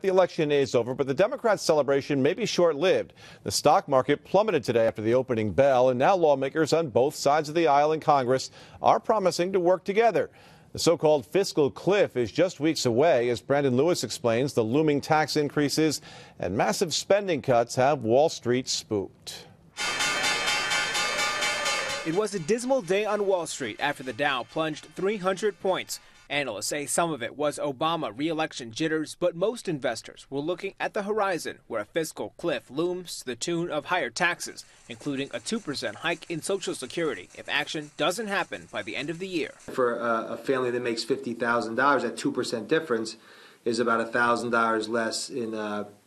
The election is over, but the Democrats' celebration may be short-lived. The stock market plummeted today after the opening bell, and now lawmakers on both sides of the aisle in Congress are promising to work together. The so-called fiscal cliff is just weeks away. As Brandon Lewis explains, the looming tax increases and massive spending cuts have Wall Street spooked. It was a dismal day on Wall Street after the Dow plunged 300 points. Analysts say some of it was Obama re-election jitters, but most investors were looking at the horizon, where a fiscal cliff looms to the tune of higher taxes, including a 2% hike in Social Security if action doesn't happen by the end of the year. For a family that makes $50,000, that 2% difference is about $1,000 less in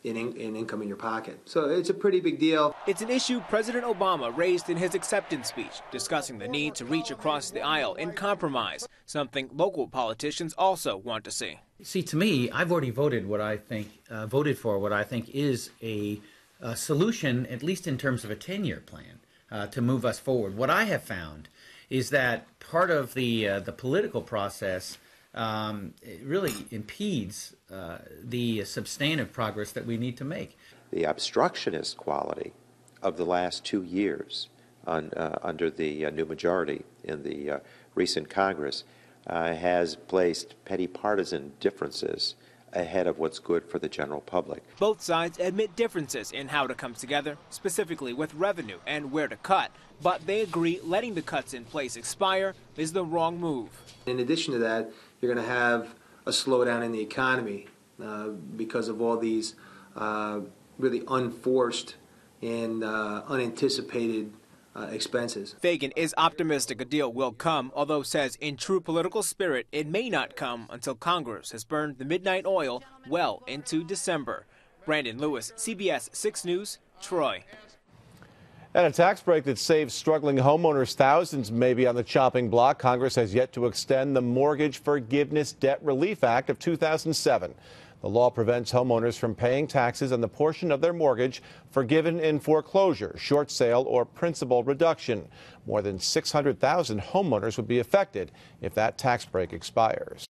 income in your pocket. So it's a pretty big deal. It's an issue President Obama raised in his acceptance speech, discussing the need to reach across the aisle in compromise, something local politicians also want to see. See, to me, I've already voted for what I think is a solution, at least in terms of a 10-year plan to move us forward. What I have found is that part of the political process it really impedes the substantive progress that we need to make. The obstructionist quality of the last 2 years under the new majority in the recent Congress has placed petty partisan differences ahead of what's good for the general public. Both sides admit differences in how to come together, specifically with revenue and where to cut, but they agree letting the cuts in place expire is the wrong move. In addition to that, you're going to have a slowdown in the economy because of all these really unforced and unanticipated expenses. Fagan is optimistic a deal will come, although says in true political spirit it may not come until Congress has burned the midnight oil well into December. Brandon Lewis, CBS 6 News, Troy. And a tax break that saves struggling homeowners thousands may be on the chopping block. Congress has yet to extend the Mortgage Forgiveness Debt Relief Act of 2007. The law prevents homeowners from paying taxes on the portion of their mortgage forgiven in foreclosure, short sale, or principal reduction. More than 600,000 homeowners would be affected if that tax break expires.